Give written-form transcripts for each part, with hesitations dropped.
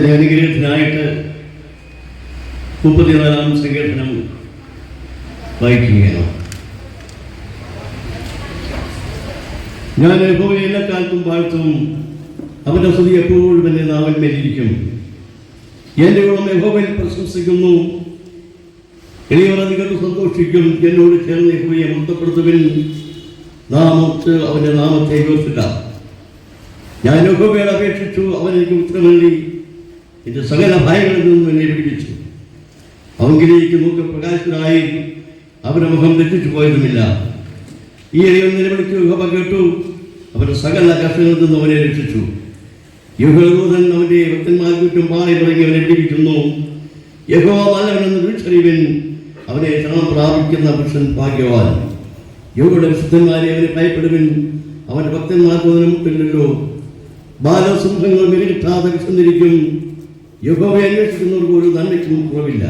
നമ്മുടെ അനുഗ്രഹത്തിനായിട്ട് 34-ാം സങ്കീർത്തനം വായിക്കുകയാണ്. ഞാൻ യഹോവയെ എല്ലാ കാലത്തും വാഴ്ത്തും, അവന്റെ സ്തുതി എപ്പോഴും എന്റെ നാവിന്മേലിരിക്കും. എന്റെ ഗുണം യഹോവയിൽ പ്രശംസിക്കുന്നു, എളിയവർ അധികം സന്തോഷിക്കും. എന്നോട് ചേർന്ന് യഹോവയെ മഹത്വപ്പെടുത്തുവിൻ, നാമത്ത് അവന്റെ നാമത്തെ യോസില്ല. ഞാൻ യഹോവയോട് അപേക്ഷിച്ചു, അവൻ എനിക്ക് ഉത്തരമല്ലി. എന്റെ സകല ഭയങ്ങളിൽ നിന്നും എന്നെ വിടിവിച്ചു. അവങ്കിലേക്ക് നോക്കി പ്രകാശനായി, അവന്റെ മുഖം തെറ്റിച്ചു പോയതുമില്ല. ഈ എളിയവൻ നിലവിളിച്ചു, യഹോവ കേട്ടു, അവന്റെ സകല കഷ്ടങ്ങളിൽ നിന്നും അവനെ രക്ഷിച്ചു. യഹോവദൂതൻ അവന്റെ ഭക്തന്മാർക്ക് ചുറ്റും പാളി തുടങ്ങി അവനെ വിടിവിക്കുന്നു. യഹോവ നല്ലവനെന്ന് വിളിച്ചറിവിൻ, അവനെ ശരണം പ്രാപിക്കുന്ന പുരുഷൻ ഭാഗ്യവാൻ. യഹോവയുടെ വിശുദ്ധന്മാരെ അവനെ ഭയപ്പെടുവിൻ, അവന്റെ ഭക്തന്മാർക്ക് അതിന് മുട്ടില്ലല്ലോ. ബാലസിംഹങ്ങൾ വിലകിട്ടാതെ വിശന്നിരിക്കും. യഹോവയെ അന്വേഷിക്കുന്നവർക്ക് ഒരു നന്മയ്ക്കും കുറവില്ല.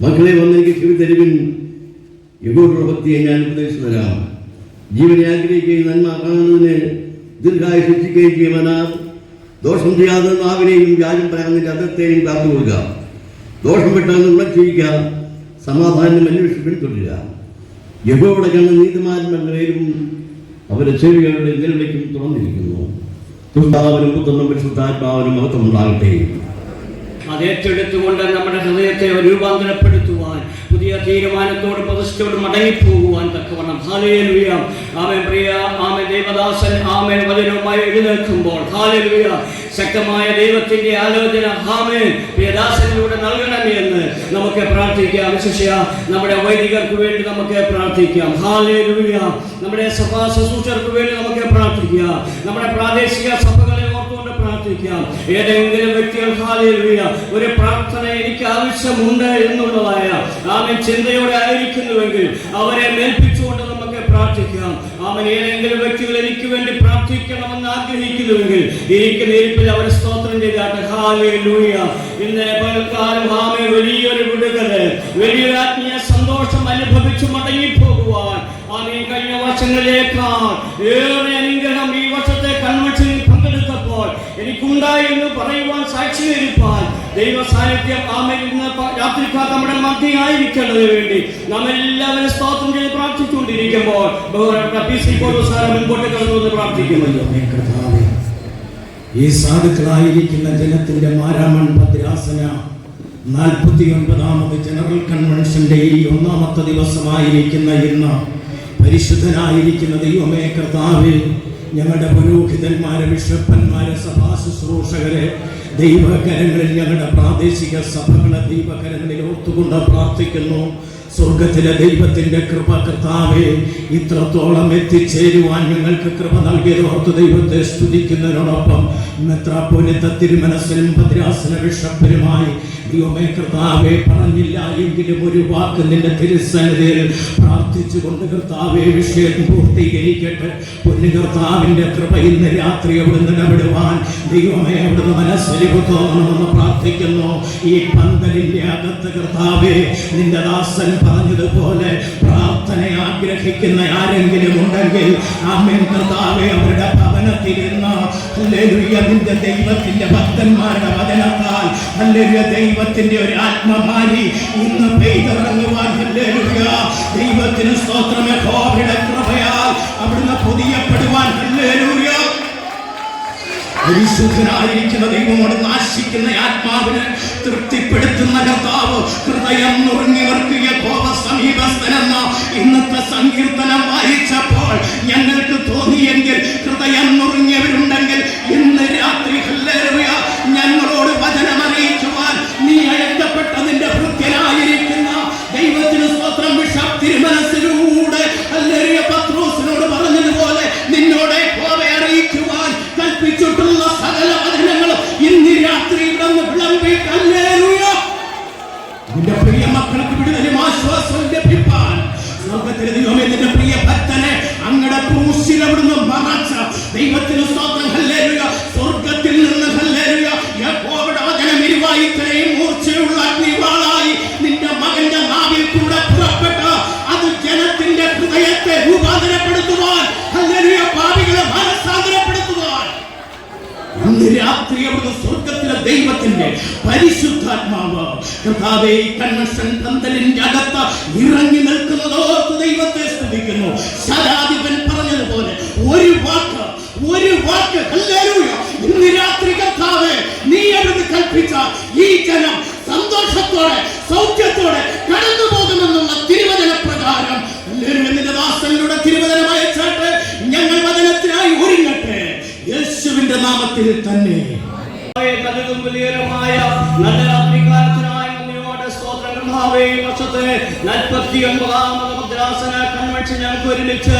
മക്കളെ വന്നെനിക്ക് ചെവി തരുവിൻ, യഹോവയുടെ ഭക്തിയെ ഞാൻ ഉപദേശിച്ചു തരാം. ജീവനെ ആഗ്രഹിക്കുകയും നന്മ കാണുന്നതിന് ദീർഘായുസ് ശിക്ഷിക്കുകയും ചെയ്യുവാനാ. ദോഷം ചെയ്യാതെ നാവിനെയും വ്യാജം പറയാവുന്നതിൻ്റെ അകത്തെയും കാത്തുകൊള്ളുക. ദോഷം വിട്ടാൽ ഉണച്ചിരിക്കുക, സമാധാനം അന്വേഷിപ്പിൻ തുടരുക. യഹോവയുടെ കണ്ണ് നീതിമാന്മാരുടെയും അവരുടെ ചെവികളുടെ നിലവിളിക്കും തുറന്നിരിക്കുന്നു. ദുഷ്ടാവനും പുത്രനും പരിശുദ്ധാത്മാവിനും മഹത്വമുണ്ടാകട്ടെ. അത് ഏറ്റെടുത്തുകൊണ്ട് നമ്മുടെ ഹൃദയത്തെ രൂപാന്തരപ്പെടുത്തുവാൻ, പുതിയ തീരുമാനത്തോട് പ്രതിഷ്ഠയോട് മടങ്ങിപ്പോകുവാൻ തക്കവണ്ണം ഹല്ലേലൂയ. ആമേൻ. പ്രിയ ആമേൻ ദേവദാസൻ ആമേൻ വചനവുമായി എഴുന്നേൽക്കുമ്പോൾ ഹല്ലേലൂയ, ശക്തമായ ദൈവത്തിന്റെ ആലോചന ആമേൻ പ്രിയദാസനിലൂടെ നൽകണമേ എന്ന് നമുക്ക് പ്രാർത്ഥിക്കാം. വിശേഷ നമ്മുടെ വൈദികർക്ക് വേണ്ടി നമുക്ക് പ്രാർത്ഥിക്കാം. ഹല്ലേലൂയ. നമ്മുടെ സഭാ ശുശ്രൂഷകർക്ക് വേണ്ടി നമുക്ക് പ്രാർത്ഥിക്കാം. നമ്മുടെ പ്രാദേശിക സഭകളെ ഓർത്തുകൊണ്ട് പ്രാർത്ഥിക്കാം. ഏതെങ്കിലും വ്യക്തികൾ ഹല്ലേലൂയ ഒരു പ്രാർത്ഥന എനിക്ക് ആവശ്യമുണ്ട് എന്നുള്ളതായ ആമേൻ ചിന്തയോടെ ആയിരിക്കുന്നുവെങ്കിൽ അവരെ മേൽപ്പിച്ചുകൊണ്ട് നമുക്ക് പ്രാർത്ഥിക്കാം. ആമേൻ. ഏതെങ്കിലും വ്യക്തികൾ എനിക്ക് വേണ്ടി പ്രാർത്ഥിക്കണമെന്ന് ആഗ്രഹിക്കുന്നുവെങ്കിൽ ഇരിക്കുന്ന ഇരിപ്പിൽ അവർ സ്തോത്രം ചെയ്താട്ടെ. ഹല്ലേലൂയ. ഇന്ന് പകൽക്കാലം ആമേൻ വലിയൊരു വിടുതല്, വലിയൊരു ആത്മീയ സന്തോഷം അനുഭവിച്ചു മടങ്ങിപ്പോകുവാൻ ആമേൻ കഴിഞ്ഞ വർഷങ്ങളിലേക്കാൾ ഏറെ അനുഗ്രഹം ഈ വർഷത്തെ കൺവെൻഷനിൽ പങ്കെടുത്തപ്പോൾ എനിക്കുണ്ടായി എന്ന് പറയുവാൻ സാക്ഷികരിപ്പാൻ ദൈവ സാന്നിധ്യം ആമേൻ ഇന്ന് രാത്രിക്കാലം നമ്മുടെ മധ്യയായിരിക്കേണ്ടതിന് വേണ്ടി നാം എല്ലാവരും സ്തോത്രം ചെയ്ത് പ്രാർത്ഥിച്ചുകൊണ്ടിരിക്കുമ്പോൾ മുൻപോട്ട് കടന്നു പ്രാർത്ഥിക്കുമല്ലോ. ഈ സാധുക്കളായിരിക്കുന്ന ജനത്തിന്റെ മാരാമൺ ഭദ്രാസന 49ാമത് ജനറൽ കൺവെൻഷന്റെ ഈ 1ാമത്തെ ദിവസമായിരിക്കുന്ന ഇന്ന് പരിശുദ്ധനായിരിക്കുന്ന ദൈവമേ കർത്താവേ, ഞങ്ങളുടെ പുരോഹിതന്മാരെ, ബിഷപ്പന്മാരെ, സഭാ ശുശ്രൂഷകരെ ദൈവകരങ്ങളിൽ, ഞങ്ങളുടെ പ്രാദേശിക സഭകളെ ദൈവകരങ്ങളിൽ ഓർത്തുകൊണ്ട് പ്രാർത്ഥിക്കുന്നു. സ്വർഗത്തിലെ ദൈവത്തിന്റെ കൃപ കർത്താവേ, ഇത്രത്തോളം എത്തിച്ചേരുവാൻ ഞങ്ങൾക്ക് കൃപ നൽകിയത് ഓർത്ത് ദൈവത്തെ സ്തുതിക്കുന്നതിനോടൊപ്പം മെത്രാപ്പോലീത്ത തിരുമനസ്സിനും ഭദ്രാസന ബിഷപ്പിനുമായി ദൈവമേ കർത്താവേ, പറഞ്ഞില്ല എങ്കിലും ഒരു വാക്ക് നിന്റെ തിരുസന്നിധിയിൽ പ്രാർത്ഥിച്ചുകൊണ്ട് കർത്താവേ വിഷയം പൂർത്തീകരിക്കട്ടെ. പൊന്നു കർത്താവിന്റെ കൃപ ഇന്ന് രാത്രി അവിടുന്ന് ഇടപെടുവാൻ ദൈവമേ അവിടുന്ന് മനസ്സിലിവ് തോന്നണമെന്ന് പ്രാർത്ഥിക്കുന്നു. ഈ പന്തലിന്റെ അകത്ത് കർത്താവേ, നിന്റെ ദാസൻ പറഞ്ഞതുപോലെ പ്രാർത്ഥന ആഗ്രഹിക്കുന്ന ആരെങ്കിലും ഉണ്ടെങ്കിൽ ആമേൻ കർത്താവേ, അവരുടെ ഭവനത്തിലിരുന്ന് ഹല്ലേലൂയ നിന്റെ ദൈവത്തിന്റെ ഭക്തന്മാരുടെ വചനത്താൽ ഹല്ലേലൂയ ദൈവത്തിന്റെ ഒരു ആത്മമാരി ഇന്ന് പെയ്തിറങ്ങുവാൻ ഹല്ലേലൂയ ദൈവത്തിന് സ്തോത്രം. യഹോവയുടെ കൃപയാൽ അവിടുന്ന് പുതിയപ്പെടുവാൻ ഹല്ലേലൂയ. പരിശുദ്ധനായിരിക്കുന്ന ദൈവമോട് നാശിക്കുന്ന ആത്മാവിനെ തൃപ്തിപ്പെടുത്തുന്ന കർത്താവ്, ഹൃദയം നുറുങ്ങിയവർക്ക് യഹോവ സമീപസ്ഥനെന്ന ഇന്നത്തെ സങ്കീർത്തനം വായിച്ചപ്പോൾ ഞങ്ങൾക്ക് തോന്നിയെങ്കിൽ, ഹൃദയം നുറുങ്ങിയവരുണ്ടെങ്കിൽ ഇന്ന് രാത്രി ഹല്ലേലൂയ ഞങ്ങളോട് വചനം അറിയിക്കുവാൻ നീ അയക്കപ്പെട്ട നിന്റെ ഭൃത്യനായിരിക്കുന്ന ദൈവത്തിന് സ്തോത്രം. ബിഷപ്പ് തിരുമനസ്സിലൂടെ ഹല്ലേലൂയ പത്രോസിനോട് പറഞ്ഞതുപോലെ നിന്നോട് യഹോവയെ അറിയിക്കുവാൻ കൽപ്പിച്ചിട്ടുള്ള സകല വചനങ്ങളും ഇന്ന് രാത്രി ഇവിടെ വിളമ്പി ഹല്ലേലൂയ നിന്റെ പ്രിയ മക്കൾക്ക് വിടുതലും ആശ്വാസവും ലഭിപ്പാൻ സ്വർഗത്തിലെ ദൈവമേ, നിന്റെ പ്രിയ ഭക്തനെ അങ്ങയുടെ ക്രൂശിൽ അവിടുന്ന് മറച്ച ദൈവത്തിന് സ്തോത്രം. ഹല്ലേലൂയ. സ്വർഗത്തിൽ നിന്ന് ഹല്ലേലൂയ യഹോവയുടെ വചനം ഇരുവായുത്തനെയും മൂർച്ചയുള്ള അഗ്നിവാളായി നിന്റെ മകന്റെ നാവിൽ കൂടെ പുറപ്പെട്ട അത് ജനത്തിന്റെ ഹൃദയത്തെ രൂപാന്തരപ്പെടുത്തുവാൻ ഹല്ലേലൂയ പാപികളെ മനസ്സാന്തരപ്പെടുത്തുവാൻ ഇന്ന് രാത്രി അവിടുന്ന് സ്വർഗത്തിലെ ദൈവത്തിന്റെ പരിശുദ്ധാത്മാവ് കർത്താവേ കൺവെൻഷൻ പന്തലിന്റെ അകത്ത് ഇറങ്ങി നിൽക്കുന്നതോർത്ത് ദൈവത്തെ സ്തുതിക്കുന്നു. ശതാധിപൻ പറഞ്ഞതുപോലെ ഒരു വാക്ക് ഹല്ലേലൂയ. ഇന്ന് രാത്രി കർത്താവേ നീ അവിടുന്ന് കൽപ്പിച്ച ഈ ജനം സന്തോഷത്തോടെ സൗഖ്യത്തോടെ കടന്നു പോകുമെന്നുള്ള തിരുവചന പ്രകാരം നിന്റെ ദാസനിലൂടെ തിരുവചനം അയച്ചാട്ടെ. ഞങ്ങൾ വചനത്തിനായി ഒരുങ്ങട്ടെ യേശുവിന്റെ നാമത്തിൽ തന്നെ. നല്ല രാത്രികാലത്തിനായി നന്ദിയോടെ സ്തോത്രം. കർത്താവേ, ഈ വർഷത്തെ 49ാമത് ഭദ്രാസന കൺവെൻഷൻ ഞങ്ങൾക്ക് ഒരുമിച്ച്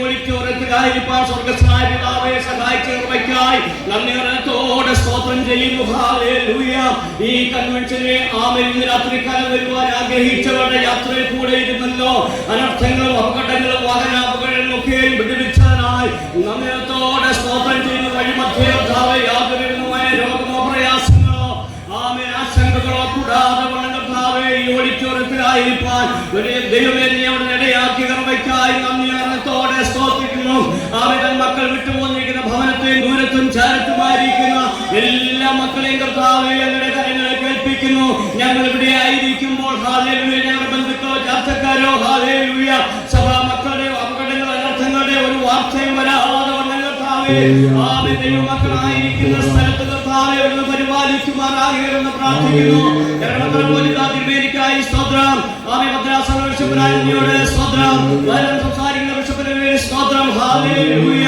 ഓഡിറ്റോറിയത്തിലായിരിക്കാൻ സ്വർഗ്ഗസ്ഥനായ പിതാവേ സഹായിച്ച കൃപയ്ക്കായി നന്ദിയോടെ സ്തോത്രം ചെയ്യുന്നു. ഹല്ലേലൂയ. ഈ കൺവെൻഷനെ ഇന്ന് രാത്രികാലം വരുവാൻ ആഗ്രഹിച്ചവരുടെ യാത്രയിൽ കൂടെ ഇരുന്നല്ലോ. അനർത്ഥങ്ങളും അപകടങ്ങളും വാഹനാപകടങ്ങളും ഒക്കെ വിടുവിച്ചതിനായി നന്ദിയോടെ സ്തോത്രം ചെയ്യുന്നു. വഴിമധ്യേ യാതൊരു വിധമായ രോഗമോ പ്രയാസങ്ങളോ ആശങ്കകളോ കൂടാതെ ഈ ഓഡിറ്റോറിയത്തിലായിരിക്കാൻ ദൈവമേ നീ അവിടെ ഇടയാക്കി കൃപയ്ക്കായി നന്ദിയോടെ സ്തോത്രിക്കുന്നു. ആവിധം മക്കൾ വിട്ടുപോന്നിരിക്കുന്ന ഭവനത്തെയും ദൂരത്തും ചാരത്തുമായിരിക്കുന്ന എല്ലാ മക്കളെയും കർത്താവേ ഞങ്ങളുടെ കരങ്ങളെ കേൾപ്പിക്കുന്നു. ഞങ്ങൾ ഇവിടെ ആയിരിക്കുമ്പോൾ ഹല്ലേലൂയ ഞങ്ങളുടെ ബന്ധുക്കളോ ചർച്ചക്കാരോ ഹല്ലേലൂയ സഭാ മക്കളുടെയോ അപകടങ്ങളോ അനർത്ഥങ്ങളുടെ ഒരു വാർത്തയും വരാതെ മക്കളായിരിക്കുന്ന സ്ഥലത്ത് കർത്താവേ ഒന്ന് പരിപാലിക്കുമാറാകണമെന്ന് പ്രാർത്ഥിക്കുന്നു. സ്തോത്രം. ഭദ്രാസന ബിഷപ്പിനോട് സ്തോത്രം. സംസാരിക്കുന്ന ബിഷപ്പിന് സ്തോത്രം. ഹല്ലേലൂയ.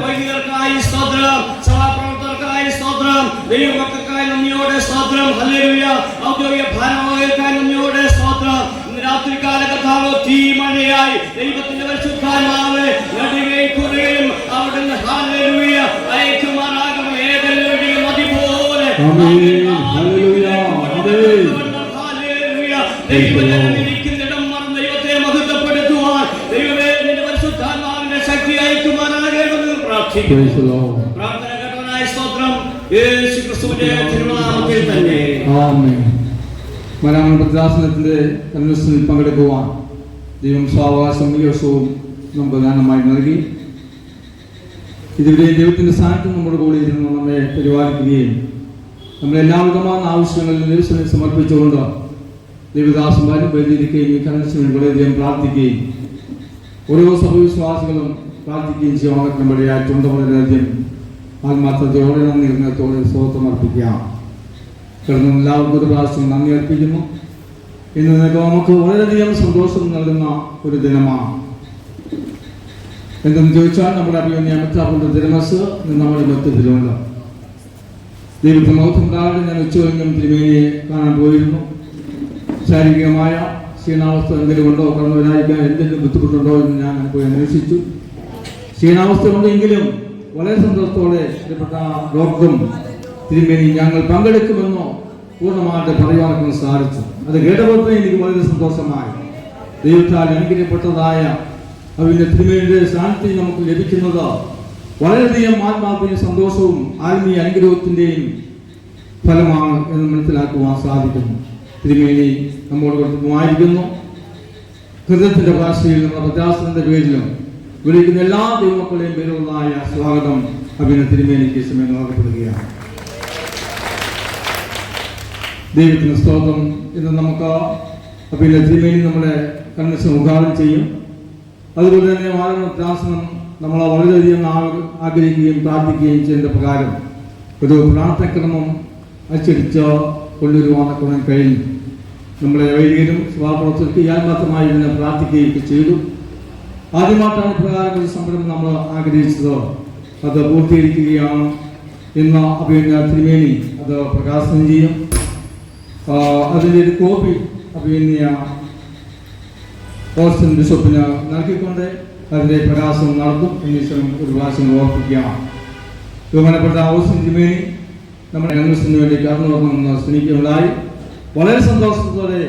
വൈദികർക്കായി സ്തോത്രം. സഭാപ്രവർത്തകർക്കായി സ്തോത്രം. ദൈവമക്കൾക്കായി നന്ദിയോടെ സ്തോത്രം. ഹല്ലേലൂയ. ഔദ്യോഗിക ഭാരവാഹികൾക്കായി നന്ദിയോടെ സ്തോത്രം. രാത്രികാല കർത്താവ് തീമഴയായി ദൈവത്തിന്റെ പരിശുദ്ധാത്മാവ് നടുകയും കുറുകയും അവിടുന്ന് ഹല്ലേലൂയ അയക്കുമാറാകും. ഏതെല്ലാം നദി പോലെ ദൈവജനമിരിക്കുന്നിടം മറന്ന് ദൈവത്തെ മഹത്വപ്പെടുത്തുവാൻ ദൈവമേ നിന്റെ പരിശുദ്ധാത്മാവിന്റെ ശക്തി അയക്കുമാറാകണമെന്ന് പ്രാർത്ഥിക്കുന്നു. പ്രാർത്ഥന കേട്ടവനായ സ്തോത്രം. യേശു ക്രിസ്തുവിന്റെ തിരുനാമത്തിൽ തന്നെ ആമേൻ. മലയാള ഭദ്രാസനത്തിന്റെ കൺവെൻഷനിൽ പങ്കെടുക്കുവാൻ ദൈവം സാവകാശം ഈ വർഷവും നമുക്ക് ദാനമായി നൽകി. ഇതുവരെ ദൈവത്തിന്റെ സാന്നിധ്യം നമ്മുടെ കൂടെ ഇരുന്ന് നമ്മെ പരിപാലിക്കുകയും നമ്മുടെ എല്ലാവിധമായ ആവശ്യങ്ങളിൽ ദൈവത്തിന് സമർപ്പിച്ചുകൊണ്ട് ദൈവദാസന്മാരും വേദിയിരിക്കുകയും ഈ കൺവെൻഷനിൽ വളരെയധികം പ്രാർത്ഥിക്കുകയും ഓരോ സഭവിശ്വാസികളും പ്രാർത്ഥിക്കുകയും ചെയ്യുവാൻ നമ്മുടെയായിട്ടുണ്ട്. വളരെയധികം ആത്മാർത്ഥതയോടെ നന്ദി ഹൃദയത്തോടെ സ്തോത്രം അർപ്പിക്കാം. കിടന്നും എല്ലാവർക്കും ഒരു പ്രാവശ്യം നന്ദി അർപ്പിക്കുന്നു. ഇന്ന് നമുക്ക് വളരെയധികം സന്തോഷം നൽകുന്ന ഒരു ദിനമാണ്. എന്തെന്ന് ചോദിച്ചാൽ നമ്മുടെ അഭിമന്യ മെത്രാപ്പൊലീത്ത തിരുമേനി നമ്മുടെ മധ്യത്തിലുണ്ട്. ദൈവത്തെ മൗത്തംകാരുടെ ഞാൻ ഉച്ചകഴിഞ്ഞും തിരുമേനിയെ കാണാൻ പോയിരുന്നു. ശാരീരികമായ ക്ഷീണാവസ്ഥ എന്തെങ്കിലും ഉണ്ടോ, കടന്നു വരാതിരിക്കാൻ എന്തെങ്കിലും ബുദ്ധിമുട്ടുണ്ടോ എന്ന് ഞാൻ പോയി അന്വേഷിച്ചു. ക്ഷീണാവസ്ഥ ഉണ്ടെങ്കിലും വളരെ സന്തോഷത്തോടെ പ്രിയപ്പെട്ട ഡോക്ടറും തിരുമേനി ഞങ്ങൾ പങ്കെടുക്കുമെന്നോ പൂർണ്ണമായിട്ട് പറയുവാനൊക്കെ സാധിച്ചു. അത് കേട്ടപ്പോൾ എനിക്ക് വളരെ സന്തോഷമായി. ദൈവത്താൽ അനുഗ്രഹപ്പെട്ടതായ അവന്റെ തിരുമേനിയുടെ സാന്നിധ്യം നമുക്ക് ലഭിക്കുന്നത് വളരെയധികം ആത്മാവിന്റെ സന്തോഷവും ആത്മീയ അനുഗ്രഹത്തിന്റെയും ഫലമാണ് എന്ന് മനസ്സിലാക്കുവാൻ സാധിക്കുന്നു. തിരുമേനി നമ്മോട് കൊടുത്തുമായിരിക്കുന്നു. ഹൃദയത്തിന്റെ ഭാഷയിൽ നമ്മുടെ ഭദ്രാസനത്തിന്റെ പേരിലും വിളിക്കുന്ന എല്ലാ ദൈവമക്കളെയും പേരുള്ളതായ സ്വാഗതം അഭിനയ തിരുമേനിക്ക് സമയം നൽകപ്പെടുകയാണ്. ദൈവത്തിന് സ്തോത്രം. ഇന്ന് നമുക്ക് അഭിനയ തിരുമേനി നമ്മുടെ കൺവെൻഷൻ ഉദ്ഘാടനം ചെയ്യും. അതുപോലെ തന്നെ ഭദ്രാസനം നമ്മൾ വളരെയധികം ആഗ്രഹിക്കുകയും പ്രാർത്ഥിക്കുകയും ചെയ്യുന്ന പ്രകാരം ഒരു പ്രാർത്ഥനക്രമം അച്ചടിച്ച് കൊണ്ടുവരുവാനൊക്കെ കഴിഞ്ഞു. നമ്മളെ വൈദികരും സഭാപ്രവർത്തകർക്ക് യാത്രാർത്ഥമായി ഇതിനെ പ്രാർത്ഥിക്കുകയൊക്കെ ചെയ്തു. ആദ്യമായിട്ടാണ് പ്രകാരം ഒരു സംരംഭം നമ്മൾ ആഗ്രഹിച്ചത്. അത് പൂർത്തീകരിക്കുകയാണ്. ഇന്ന് അഭിനയ തിരുമേനി അത് പ്രകാശനം ചെയ്യും. അതിൻ്റെ ഒരു കോപ്പി അഭിനയ ഓസ്റ്റൻ ബിഷപ്പിന് നൽകിക്കൊണ്ട് അതിൻ്റെ പ്രകാശനം നടത്തും. എന്നീശ്വരം ഒരു പ്രാവശ്യം ഓർപ്പിക്കുകയാണ്. ബഹുമാനപ്പെട്ട ഓസ്റ്റൻ തിരുമേനി നമ്മുടെ കൺവെൻഷന് വേണ്ടി കടന്നു വന്ന് ശ്രമിക്കുകയുണ്ടായി. വളരെ സന്തോഷത്തോടെ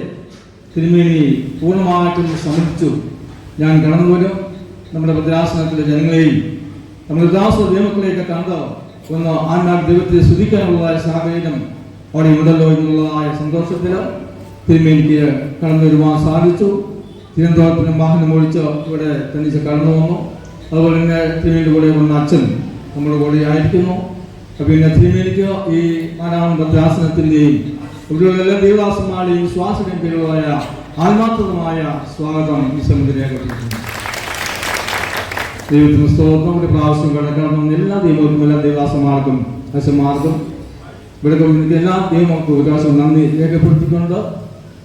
തിരുമേനി പൂർണ്ണമായിട്ടും സമ്മതിച്ചു. ഞാൻ കടന്നു വരും, നമ്മുടെ ഭദ്രാസനത്തിലെ ജനങ്ങളെയും നമ്മുടെ ദാസ ദൈവങ്ങളെയൊക്കെ കണ്ട് ഒന്ന് ആത്മാവ് ദൈവത്തെ സ്തുതിക്കാനുള്ളതായ സാഹചര്യം അവിടെ ഉണ്ടല്ലോ എന്നുള്ളതായ സന്തോഷത്തിൽ തിരുമേനിക്ക് കടന്നു വരുവാൻ സാധിച്ചു. തിരുവനന്തപുരത്തിന് വാഹനം ഓടിച്ച് ഇവിടെ തനിച്ച് കടന്നു വന്നു. അതുപോലെ തന്നെ തിരുമേനിയുടെ കൂടെ വന്ന അച്ഛൻ നമ്മുടെ കൂടെ ആയിരിക്കുന്നു. പിന്നെ തിരുമേനിക്ക് ഈ നാലാം ഭദ്രാസനത്തിൻ്റെയും ഇവിടെയുള്ള എല്ലാ ദേവദാസന്മാരുടെയും ശ്വാസകേന്ദ്രങ്ങളായ ആത്മാർത്ഥമായ സ്വാഗതം ഈ സമിതി രേഖപ്പെടുത്തുന്നു. ദൈവത്തിന് സ്തോത്രം. ഒരു പ്രാവശ്യം കടക്കണം എല്ലാ ദൈവങ്ങൾക്കും എല്ലാ ദേവദാസന്മാർക്കും അച്ഛന്മാർക്കും ഇവിടെ എല്ലാ ദൈവങ്ങൾക്കും ഒരു പ്രാവശ്യം നന്ദി രേഖപ്പെടുത്തിക്കൊണ്ട്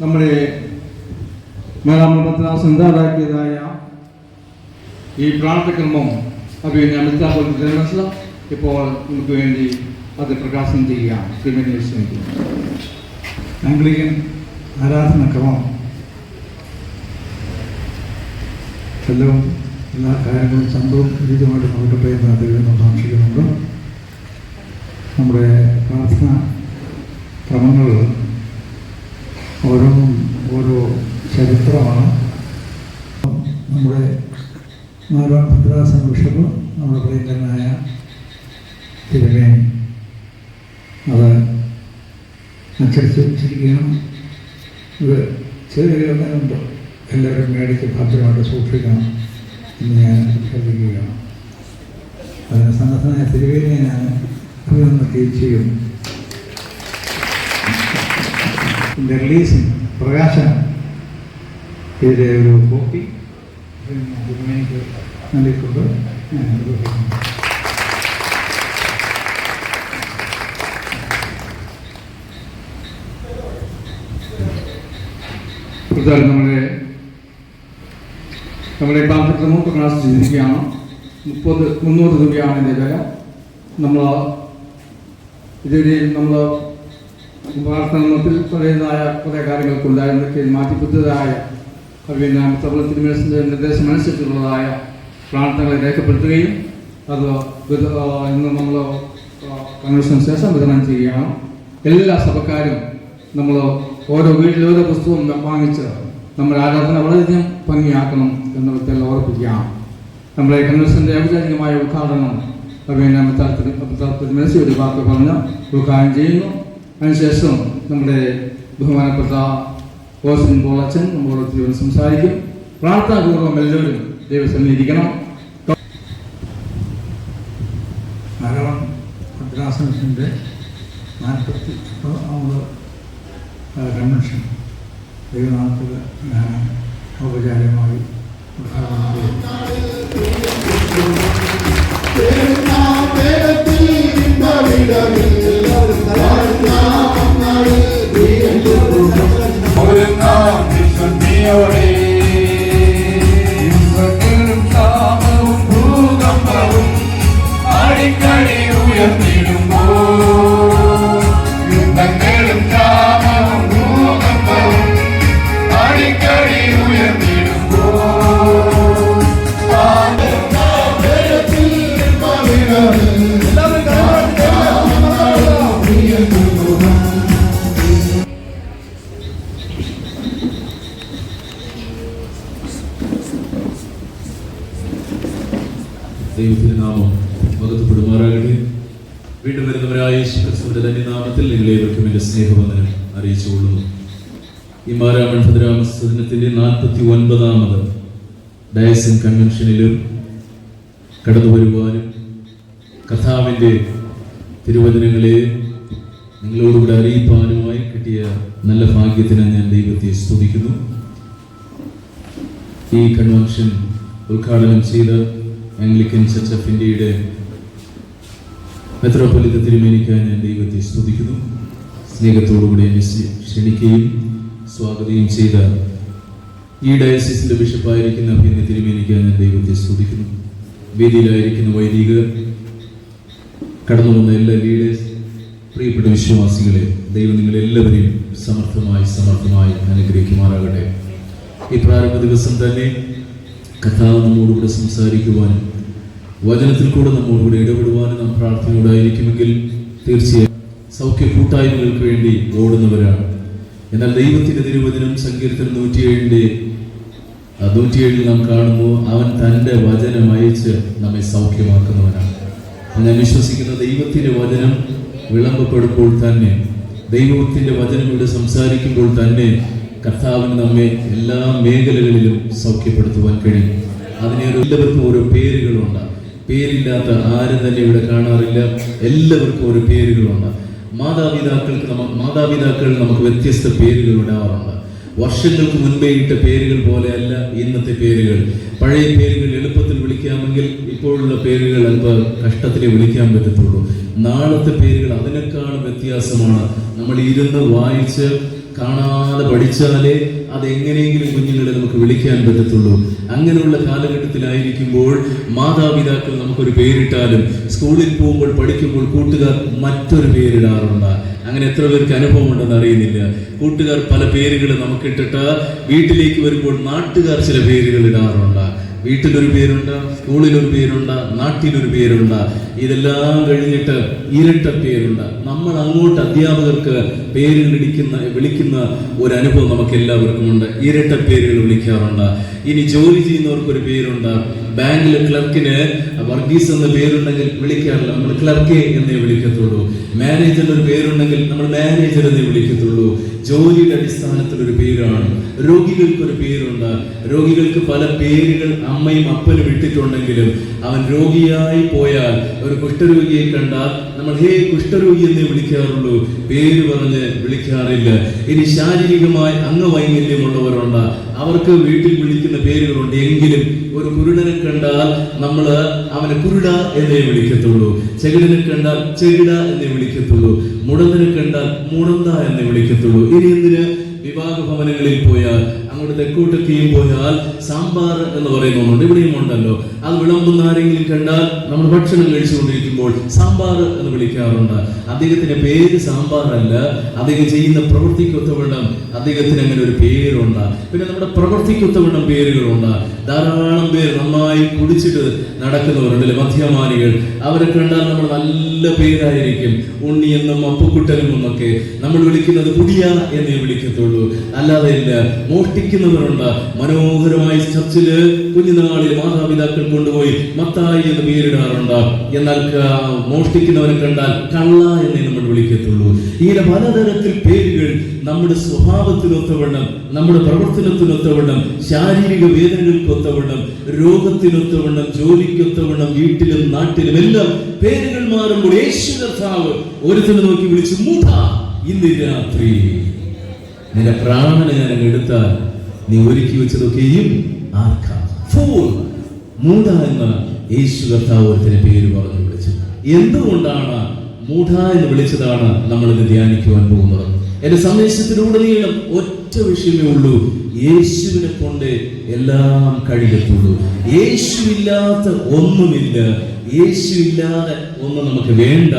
നമ്മുടെ നാലാം ഭദ്രാസനം ഉണ്ടാക്കിയതായ ഈ പ്രാർത്ഥക്രമം പിന്നെ മനസ്സിലാക്കുന്ന ഇപ്പോൾ നമുക്ക് വേണ്ടി അത് പ്രകാശനം ചെയ്യാം. ശ്രമിക്കുന്നു. ആംഗ്ലിക്കൻ ആരാധനക്രമം എല്ലാ കാര്യങ്ങളും സംഭവം വിരുദ്ധമായിട്ട് നോക്കട്ടെ എന്ന് അതിൽ നിന്ന് കാക്ഷിക്കുന്നുണ്ട്. നമ്മുടെ പ്രാർത്ഥന ക്രമങ്ങൾ ഓരോന്നും ഓരോ ചരിത്രമാണ്. നമ്മുടെ നാലാം ഭദ്രാസന ബിഷപ്പ് നമ്മുടെ പ്രിയങ്കരനായ തിരുമേനി അത് അച്ചടിച്ച് വെച്ചിരിക്കുകയാണ്. ഇത് ചെറിയുണ്ട് എല്ലാവരും മേടിച്ച് ഭദ്രമായിട്ട് സൂക്ഷിക്കണം എന്ന് ഞാൻ ശ്രദ്ധിക്കുകയാണ്. അതിന് സന്നദ്ധനായ തിരുവേദിയെ ഞാൻ അഭിനന്ദിക്കുകയും ചെയ്യും. ഇതിൻ്റെ റിലീസിങ് പ്രകാശനം ഇതിൻ്റെ ഒരു കോപ്പി തിരുമേനിക്ക് നൽകിക്കൊണ്ട് ഞാൻ നിർവഹിക്കുന്നു. നമ്മുടെ പാത്രക്രമം പ്രകാശം ചെയ്തിരിക്കുകയാണ്. 300 രൂപയാണ് ഇതിൻ്റെ വില. നമ്മൾ ഇതുവരെ നമ്മൾ പ്രാർത്ഥനത്തിൽ പഴയതായ കുറേ കാര്യങ്ങൾക്കുണ്ടായിരുന്നൊക്കെ മാറ്റി പുതിയതായ പിന്നെ തിരുമേനിയുടെ നിർദ്ദേശം അനുസരിച്ചുള്ളതായ പ്രാർത്ഥനകളെ രേഖപ്പെടുത്തുകയും അത് ഇന്ന് നമ്മൾ കൺവെൻഷന് ശേഷം വിതരണം ചെയ്യുകയാണ്. എല്ലാ സഭക്കാരും നമ്മൾ ഓരോ വീട്ടിൽ ഓരോ പുസ്തകം വാങ്ങിച്ച് നമ്മുടെ ആരാധന വളരെയധികം ഭംഗിയാക്കണം എന്ന വ്യക്തിയെല്ലാം ഓർപ്പിക്കുകയാണ്. നമ്മുടെ കൺവെൻഷൻ്റെ ഔപചാരികമായ ഉദ്ഘാടനം മനസ്സിൽ ഒരു വാക്ക് പറഞ്ഞ് ഉദ്ഘാടനം ചെയ്യുന്നു. അതിനുശേഷം നമ്മുടെ ബഹുമാനപ്പെട്ട ഓസിൻ പോളച്ചൻ നമ്മളോട് സംസാരിക്കും. പ്രാർത്ഥനാപൂർവ്വം എല്ലാവരും ദൈവസന്നിധിക്കണം. നാലാം ഭദ്രാസനത്തിൻ്റെ 40ാമത് കൺവെൻഷൻ ദൈവനാമത്തിൽ ഞാൻ ഔപചാരികമായി ഉദ്ഘാടനം ഭൂകമ്പവും അടിക്കടി ഉയർന്നിടുമ്പോ യുദ്ധങ്ങളും ക്ഷാമവും ഭൂകമ്പവും അടിക്കടി ഉയർന്നിടുമ്പോ ദൈവത്തിന്റെ നാമം മഹത്വപ്പെടുമാറാകട്ടെ. വീണ്ടും വരുന്നവരായ യേശുക്രിസ്തുവിന്റെ ധന്യനാമത്തിൽ നിങ്ങളേവർക്കും എൻ്റെ സ്നേഹവന്ദനം അറിയിച്ചുകൊള്ളുന്നു. ഈ മാരാമൺ ഭദ്രാസനത്തിന്റെ 49ാമത് ഡയസിൻ കൺവെൻഷനിലും കടന്നു വരുവാനും കർത്താവിൻ്റെ തിരുവചനങ്ങളെ നിങ്ങളോടുകൂടെ അറിയിപ്പാനുമായി കിട്ടിയ നല്ല ഭാഗ്യത്തിന് ഞാൻ ദൈവത്തെ സ്തുതിക്കുന്നു. ഈ കൺവെൻഷൻ ഉദ്ഘാടനം ചെയ്ത ആംഗ്ലിക്കൻ ചർച്ച് ഓഫ് ഇന്ത്യയുടെ മെത്രോപ്പൊലീത്ത തിരുമേനിക്കാൻ ഞാൻ ദൈവത്തെ സ്തുതിക്കുന്നു. സ്നേഹത്തോടുകൂടി എന്നെ ക്ഷണിക്കുകയും സ്വാഗതവും ചെയ്ത ഈ ഡയസിസിന്റെ ബിഷപ്പായിരിക്കുന്ന അഭിനന്ദ തിരുമേനിക്കാൻ ഞാൻ ദൈവത്തെ സ്തുതിക്കുന്നു. വേദിയിലായിരിക്കുന്ന വൈദികർ, കടന്നു വന്ന എല്ലാ ലീഡേഴ്സ്, പ്രിയപ്പെട്ട വിശ്വാസികളെ, ദൈവം നിങ്ങളെല്ലാവരെയും സമർത്ഥമായി അനുഗ്രഹിക്കുമാറാകട്ടെ. ഈ പ്രാരംഭ ദിവസം തന്നെ കർത്താവ് നമ്മോടുകൂടെ സംസാരിക്കുവാനും വചനത്തിൽ കൂടെ നമ്മോടുകൂടെ ഇടപെടുവാനും നാം പ്രാർത്ഥനയോടായിരിക്കുമെങ്കിൽ തീർച്ചയായും സൗഖ്യ കൂട്ടായ്മകൾക്ക് വേണ്ടി ഓടുന്നവരാണ്. എന്നാൽ ദൈവത്തിന്റെ തിരുവചനം സങ്കീർത്തനം 107 നാം കാണുന്നു, അവൻ തൻ്റെ വചനം അയച്ച് നമ്മെ സൗഖ്യമാക്കുന്നവനാണ്. ഞാൻ വിശ്വസിക്കുന്ന ദൈവത്തിന്റെ വചനം വിളമ്പപ്പെടുമ്പോൾ തന്നെ, ദൈവത്തിന്റെ വചനങ്ങളുടെ സംസാരിക്കുമ്പോൾ തന്നെ കർത്താവിന് നമ്മെ എല്ലാ മേഖലകളിലും സൗഖ്യപ്പെടുത്തുവാൻ കഴിയും. അതിന് എല്ലാവർക്കും ഓരോ പേരുകളുണ്ട്. പേരില്ലാത്ത ആരും തന്നെ ഇവിടെ കാണാറില്ല. എല്ലാവർക്കും ഒരു പേരുകളുണ്ട്. മാതാപിതാക്കൾ നമുക്ക് വ്യത്യസ്ത പേരുകൾ ഇടാറുണ്ട്. വർഷങ്ങൾക്ക് മുൻപേ ഇട്ട പേരുകൾ പോലെയല്ല ഇന്നത്തെ പേരുകൾ. പഴയ പേരുകൾ എളുപ്പത്തിൽ വിളിക്കാമെങ്കിൽ ഇപ്പോഴുള്ള പേരുകൾ അല്പം കഷ്ടത്തിലേ വിളിക്കാൻ പറ്റത്തുള്ളൂ. നാളത്തെ പേരുകൾ അതിനേക്കാളും വ്യത്യാസമാണ്. നമ്മൾ ഇരുന്ന് വായിച്ച് കാണാതെ പഠിച്ചാലേ അതെങ്ങനെയെങ്കിലും കുഞ്ഞുങ്ങളെ നമുക്ക് വിളിക്കാൻ പറ്റത്തുള്ളൂ. അങ്ങനെയുള്ള കാലഘട്ടത്തിലായിരിക്കുമ്പോൾ മാതാപിതാക്കൾ നമുക്കൊരു പേരിട്ടാലും സ്കൂളിൽ പോകുമ്പോൾ പഠിക്കുമ്പോൾ കൂട്ടുകാർ മറ്റൊരു പേരിടാറുണ്ട്. അങ്ങനെ എത്ര പേർക്ക് അനുഭവം ഉണ്ടെന്ന് അറിയുന്നില്ല. കൂട്ടുകാർ പല പേരുകൾ നമുക്കിട്ടിട്ട് വീട്ടിലേക്ക് വരുമ്പോൾ നാട്ടുകാർ ചില പേരുകൾ ഇടാറുണ്ട്. വീട്ടിലൊരു പേരുണ്ട്, സ്കൂളിലൊരു പേരുണ്ട്, നാട്ടിലൊരു പേരുണ്ട്. ഇതെല്ലാം കഴിഞ്ഞിട്ട് ഇരട്ട പേരുണ്ട്. നമ്മൾ അങ്ങോട്ട് അധ്യാപകർക്ക് പേരുകൾ വിളിക്കുന്ന ഒരു അനുഭവം നമുക്ക് എല്ലാവർക്കും ഉണ്ട്. ഇരട്ട പേരുകൾ വിളിക്കാറുണ്ട്. ഇനി ജോലി ചെയ്യുന്നവർക്കൊരു പേരുണ്ട്. ബാങ്കിലെ ക്ലർക്കിന് വർഗീസ് എന്ന പേരുണ്ടെങ്കിൽ വിളിക്കാറില്ല, നമ്മൾ ക്ലർക്കെ എന്നേ വിളിക്കത്തുള്ളൂ. മാനേജറിന് ഒരു പേരുണ്ടെങ്കിൽ നമ്മൾ മാനേജർ എന്നേ വിളിക്കത്തുള്ളൂ. ജോലിയുടെ അടിസ്ഥാനത്തിൽ ഒരു പേരാണ്. രോഗികൾക്കൊരു പേരുണ്ട്. രോഗികൾക്ക് പല പേരുകൾ അമ്മയും അപ്പനും ഇട്ടിട്ടുണ്ടെങ്കിലും അവൻ രോഗിയായി പോയാൽ, ഒരു കുഷ്ഠരോഗിയെ കണ്ടാൽ നമ്മൾ ഹേ കുഷ്ഠരോഗി എന്നേ വിളിക്കാറുള്ളൂ, പേര് പറഞ്ഞ് വിളിക്കാറില്ല. ഇനി ശാരീരികമായി അംഗവൈകല്യമുള്ളവരുണ്ട്, അവർക്ക് വീട്ടിൽ വിളിക്കുന്ന പേരുകളുണ്ട്. എങ്കിലും ഒരു കുരുടനെ കണ്ടാൽ നമ്മൾ അവനെ കുരുട എന്നേ വിളിക്കത്തുള്ളൂ. ചെകിടനെ കണ്ടാൽ ചെകിട എന്നേ വിളിക്കത്തുള്ളൂ. മുടന്തനെ കണ്ടാൽ മുടന്ത എന്നേ വിളിക്കത്തുള്ളൂ. ഇനി എന്തിന് വിവാഹ ഭവനങ്ങളിൽ പോയാൽ, അങ്ങോട്ട് തെക്കോട്ടൊക്കെയും പോയാൽ സാമ്പാർ എന്ന് പറയുന്ന ഒന്നുണ്ട്, ഇവിടെയും ഉണ്ടല്ലോ. അത് വിളമ്പുന്ന ആരെങ്കിലും കണ്ടാൽ നമ്മൾ ഭക്ഷണം കഴിച്ചുകൊണ്ടിരിക്കുമ്പോൾ സാമ്പാർ എന്ന് വിളിക്കാറുണ്ട്. അദ്ദേഹത്തിന്റെ പേര് സാമ്പാറല്ല, അദ്ദേഹം ചെയ്യുന്ന പ്രവൃത്തിക്കൊത്തവണ്ണം അദ്ദേഹത്തിന് അങ്ങനെ ഒരു പേരുണ്ട്. പിന്നെ നമ്മുടെ പ്രവൃത്തിക്കൊത്തവണ്ണം പേരുകളുണ്ട്. ധാരാളം പേര് നന്നായി കുടിച്ചിട്ട് നടക്കുന്നവരുണ്ടല്ലേ, മദ്യപാനികൾ. അവരെ കണ്ടാൽ നമ്മൾ നല്ല പേരായിരിക്കും. ഉണ്ണിയെന്നും അപ്പുക്കുട്ടനും എന്നൊക്കെ നമ്മൾ വിളിക്കുന്നത് പുടിയ എന്നേ വിളിക്കത്തുള്ളൂ, അല്ലാതെ ഇല്ല. മോഷ്ടിക്കുന്നവരുണ്ട്. മനോഹരമായി ചർച്ചില് കുഞ്ഞുനാളിൽ മാതാപിതാക്കൾ കൊണ്ടുപോയി മത്തായി എന്ന് പേരിടാറുണ്ട്. എന്നാൽ മോഷ്ടിക്കുന്നവരെ കണ്ടാൽ കള്ള എന്നേ നമ്മൾ വിളിക്കത്തുള്ളൂ. ഇങ്ങനെ പലതരത്തിൽ പേരുകൾ നമ്മുടെ സ്വഭാവത്തിനൊത്തവണ്ണം, നമ്മുടെ പ്രവർത്തനത്തിനൊത്തവണ്ണം, ശാരീരിക വേദനകൾക്കൊത്തവണ്ണം, രോഗത്തിനൊത്തവണ്ണം, ജോലിക്കൊത്തവണ്ണം, വീട്ടിലും നാട്ടിലും എല്ലാം പേരുകൾ മാറുമ്പോൾ യേശു കർത്താവ് ഒരുത്തനെ നോക്കി വിളിച്ചു, മൂഢ, ഇന്ന് രാത്രി നിന്റെ പ്രാണനെ ഞാൻ എടുത്താൽ നീ ഒരുക്കി വെച്ചതൊക്കെയും ആർക്കാ? ഫൂൾ, മൂഢ എന്ന യേശു കർത്താവ് ഒരുത്തനെ പേര് പറഞ്ഞു വിളിച്ചു. എന്തുകൊണ്ടാണ് മൂഢ എന്ന് വിളിച്ചതാണ് നമ്മൾ ഇന്ന് ധ്യാനിക്കുവാൻ പോകുന്നത്. എന്റെ സന്ദേശത്തിലൂടെനീളം ഒറ്റ വിഷയമേ ഉള്ളൂ, യേശുവിനെ കൊണ്ട് എല്ലാം കഴിയത്തുള്ളൂ. യേശുവില്ലാത്ത ഒന്നുമില്ല. യേശുവില്ലാതെ ഒന്നും നമുക്ക് വേണ്ട.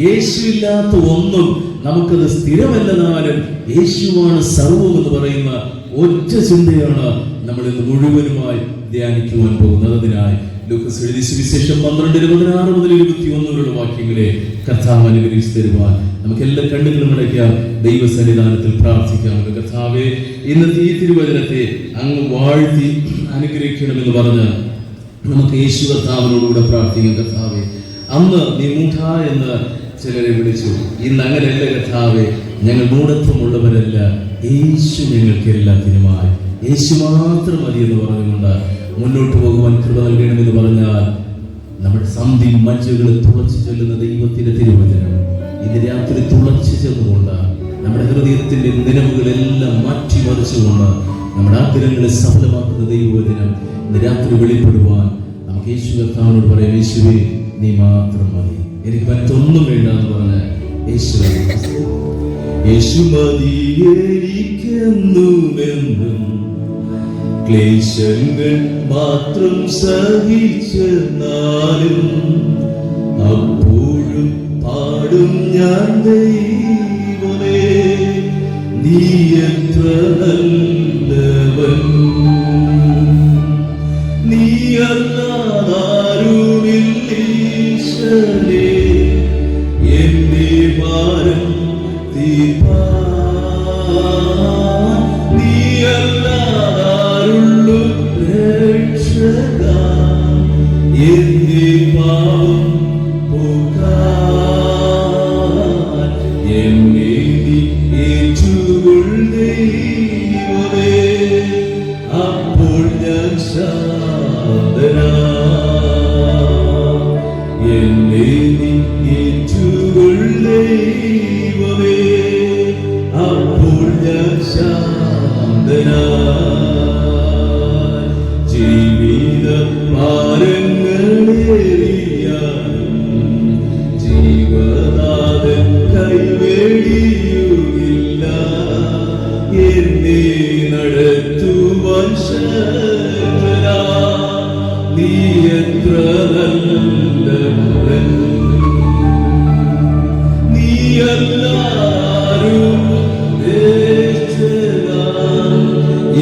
യേശുവില്ലാത്ത ഒന്നും നമുക്കത് സ്ഥിരമല്ലെന്നാലും യേശുവാണ് സർവം എന്ന് പറയുന്ന ഒറ്റ ചിന്തയാണ് നമ്മൾ ഇന്ന് മുഴുവനുമായി ധ്യാനിക്കുവാൻ പോകുന്നത്. അതിനായി ലൂക്കോസ് എഴുതിയ സുവിശേഷം 12:16 മുതൽ 21 വാക്യങ്ങളെ കർത്താവ് അനുഗ്രഹിച്ചു തരുവാൻ നമുക്കെല്ലാം കണ്ണുകളും അടയ്ക്കാം, ദൈവസന്നിധാനത്തിൽ പ്രാർത്ഥിക്കാം. കർത്താവേ, ഇന്നത്തെ ഈ തിരുവചനത്തെ അങ്ങ് വാഴ്ത്തി അനുഗ്രഹിക്കണമെന്ന് പറഞ്ഞ് നമുക്ക് യേശു കർത്താവിനോടുകൂടെ പ്രാർത്ഥിക്കാം. കർത്താവേ, അന്ന് നീ മൂഢ എന്ന് ചിലരെ വിളിച്ചു. ഇന്ന് അങ്ങനെയല്ല കർത്താവേ, ഞങ്ങൾ മൂഢത്വമുള്ളവരല്ല. യേശു ഞങ്ങൾക്ക് എല്ലാത്തിനുമായി, യേശു മാത്രം മതി എന്ന് പറഞ്ഞുകൊണ്ട് മുന്നോട്ട് പോകുവാൻ കൃപ നൽകണമെന്ന് പറഞ്ഞാൽ നമ്മുടെ സന്ധി മജ്ജകളെ തുളച്ചു ചെല്ലുന്ന ദൈവത്തിന്റെ തിരുവചനം ഇന്ന് രാത്രി തുളച്ചു ചെന്നുകൊണ്ട് നമ്മുടെ ഹൃദയത്തിന്റെ നിലവുകളെല്ലാം മാറ്റിമറിച്ചുകൊണ്ട് നമ്മുടെ ആഗ്രഹങ്ങളെ സഫലമാക്കുന്ന ദൈവവചനം ഇന്ന് രാത്രി വെളിപ്പെടുവാൻ നമുക്ക് യേശു കർത്താവിനോട് പറയാം, യേശുവേ നീ മാത്രം മതി, എനിക്ക് മറ്റൊന്നും വേണ്ട എന്ന് പറഞ്ഞ യേശു മതിയെനിക്കെന്നുമെന്നും ക്ലേശങ്ങൾ മാത്രം സഹിച്ചെന്നാലും അപ്പോഴും പാടും ഞാൻ ദൈവമേ, നീ എത്ര നല്ലവൻ, നീ അല്ലാതാരുമില്ലീശനേ, എന്റെ ഭാരം തീർപ്പാൻ നീ അല്ലാതാരുള്ളു രക്ഷക, എന്റെ പാപം പോകാൻ എന്നെ നീ ഏറ്റുകൊള്ളേ ദൈവമേ, അപ്പോൾ ഞാൻ ശാന്തനാ. എന്നെ നീ ഏറ്റുകൊള്ളേവമേ, അപ്പോൾ ഞാൻ ശാന്തനായി. ജീവിത ഭാരങ്ങളേറിയാലും ജീവനാഥൻ കൈവെടിയുകില്ല. എന്നെ നടത്തുവാൻ ശക്തനാ, നീ എത്ര നല്ലവൻ. നീയല്ലാരും രക്ഷക,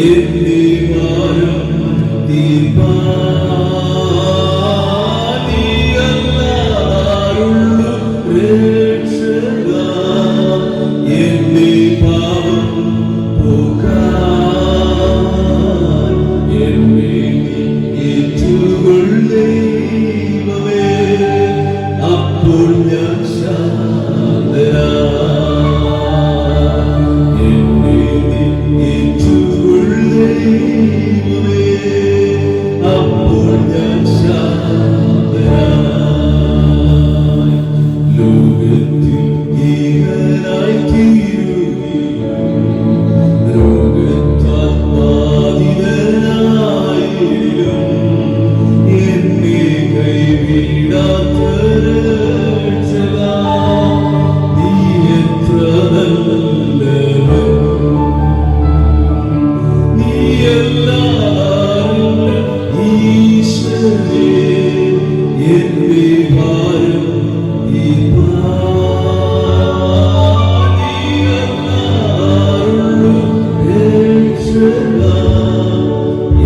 എന്നെ ഭാരം തീർപ്പാൻ. നീയല്ലാരുള്ളു രക്ഷക, എന്നെ പാപം പോക്കാൻ. എന്നെ ഏറ്റുകൊള്ളേവമേ, അപ്പോൾ ഞാൻ ശാന്തനായി. എന്നെ ഏറ്റുകൊള്ളേവമേ, അപ്പോൾ ഞാൻ ശാന്തനായി. ലോകത്തിൽ ഏകനായി തീരുകയും രോഗത്താൽ ബാധിതനായിടും എന്നെ കൈവിടാത്ത രക്ഷക, നീ എത്ര നല്ലവൻ. നീയല്ലാരും ഈശ്വരേ, എന്റെ ഭാരം തീർപ്പാൻ. നീയല്ലാരുള്ളു രക്ഷക,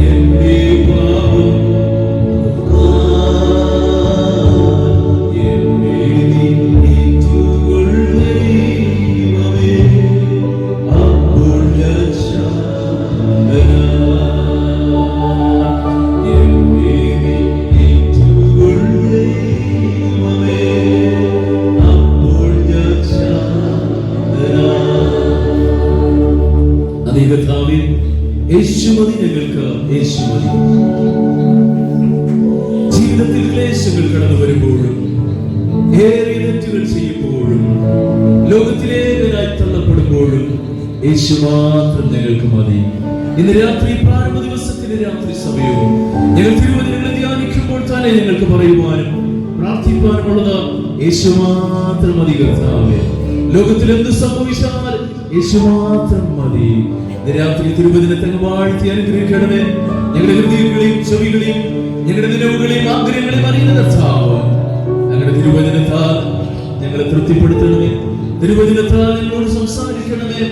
എന്റെ പാപം പോക്കാൻ. എന്നെ നീ ഏറ്റുകൊള്ളേവമേ, അപ്പോൾ ഞാൻ ശാന്തനായി. എന്നെ നീ ഏറ്റുകൊള്ളേവമേ, അപ്പോൾ ഞാൻ ശാന്തനായി. അതേ കർത്താവേ, യേശുമതി ഞങ്ങൾക്ക്, യേശുമതി. ജീവിതത്തിൽ ക്ലേശങ്ങൾ കടന്നു വരുമ്പോഴും ഏറെ തെറ്റുകൾ ചെയ്യുമ്പോഴും ലോകത്തിലേകനായി തള്ളപ്പെടുമ്പോഴും യേശു മാത്രം ഞങ്ങൾക്ക് മതി. ഇന്ന് രാത്രി പ്രാരംഭ ദിവസത്തിന്റെ രാത്രി സമയവും ഞങ്ങൾ തിരുവചനങ്ങളെ ധ്യാനിക്കുമ്പോൾ തന്നെ ഞങ്ങൾക്ക് പറയുവാനും പ്രാർത്ഥിപ്പാനുമുള്ളത് യേശു മാത്രം മതി കർത്താവേ. ലോകത്തിൽ എന്ത് സംഭവിച്ചാൽ യേശു മാത്രം മതി. ഇന്ന് രാത്രി തിരുവചനത്തെ വാഴ്ത്തി അനുഗ്രഹിക്കണമേ. ഞങ്ങളുടെ ഹൃദയങ്ങളെയും ചെവികളെയും ഞങ്ങളുടെ നിലവുകളെയും ആഗ്രഹങ്ങളെയും അറിയുന്ന കർത്താവ്, ഞങ്ങളുടെ തിരുവചനത്താൽ ഞങ്ങളെ തൃപ്തിപ്പെടുത്തണമേ. തിരുവചനത്താൽ ഞങ്ങളോട് സംസാരിക്കണമേ.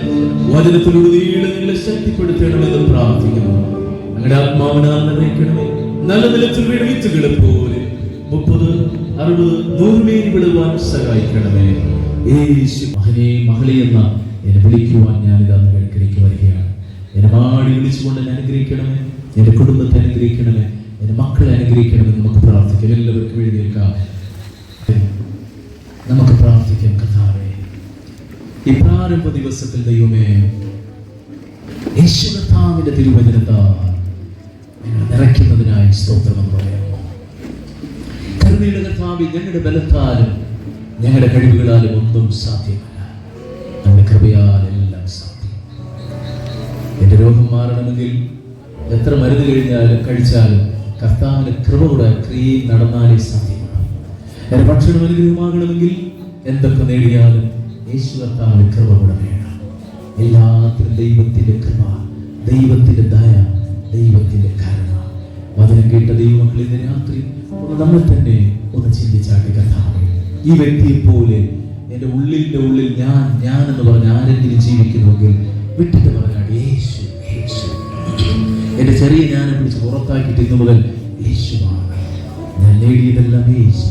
വചനത്തിലൂടെ ഞങ്ങളെ ശക്തിപ്പെടുത്തണമെന്ന് പ്രാർത്ഥിക്കുന്നു. ഞങ്ങളുടെ ആത്മാവിനാൽ നിറയ്ക്കണമേ. നല്ല നിലത്തിൽ വീട് വിത്തുകളെ പോലെ 30, 60, 100 മേനി വിടുവാൻ സഹായിക്കണമേ. യേശു മകനെ മകളെ എന്ന എന്നെ വിളിക്കുവാൻ ഞാനിതാ അടുക്കലേക്ക് വരികയാണ്. എന്നെ മാടി വിളിച്ചുകൊണ്ട് എന്നെ അനുഗ്രഹിക്കണമേ. എന്റെ കുടുംബത്തെ അനുഗ്രഹിക്കണമേ. എന്റെ മക്കളെ അനുഗ്രഹിക്കണമെന്ന് നമുക്ക് പ്രാർത്ഥിക്കാം. എല്ലാവർക്കും എഴുന്നേൽക്കാം. നമുക്ക് പ്രാർത്ഥിക്കാം. കർത്താവേ, ഈ പ്രാരംഭ ദിവസത്തിൽ ദൈവമേ, യേശു കർത്താവിന്റെ തിരുവചനത്താൽ ഞങ്ങൾ നിറയ്ക്കുന്നതിനായി സ്തോത്രമെന്ന് പറയാമോ. കരുണയുടെ കർത്താവേ, ഞങ്ങളുടെ ബലത്താലും ഞങ്ങളുടെ കഴിവുകളാലും ഒന്നും സാധ്യമല്ല. നമ്മുടെ കൃപയാൽ എല്ലാം സാധ്യം. എന്റെ രോഗം മാറണമെങ്കിൽ എത്ര മരുന്ന് കഴിച്ചാലും കർത്താവിന്റെ കൃപയുടെ ക്രിയയും നടന്നാലേ സാധ്യമാണ്. എന്റെ ഭക്ഷണം അനുഗ്രഹമാകണമെങ്കിൽ എന്തൊക്കെ നേടിയാലും യേശു കർത്താവിന്റെ കൃപ കൂടെ വേണം. എല്ലാത്തിനും ദൈവത്തിന്റെ കൃപ, ദൈവത്തിന്റെ ദയ, ദൈവത്തിന്റെ കരുണ. വചനം കേട്ട ദൈവമക്കൾ ഇന്ന് രാത്രി നമ്മൾ തന്നെ ഒന്ന് ചിന്തിച്ചാട്ടെ. കർത്താവേ, ഈ വ്യക്തിയെ പോലെ എന്റെ ഉള്ളിന്റെ ഉള്ളിൽ ഞാൻ എന്ന് പറഞ്ഞ് ആരെങ്കിലും ജീവിക്കുന്നുവെങ്കിൽ വിട്ടിട്ട് പറഞ്ഞാൽ യേശു യേശു. എന്റെ ചെറിയ ഞാനെ പിടിച്ച് പുറത്താക്കിയിട്ട് ഇന്നു മുതൽ യേശുവാണ് ഞാൻ നേടിയതെല്ലാം. യേശു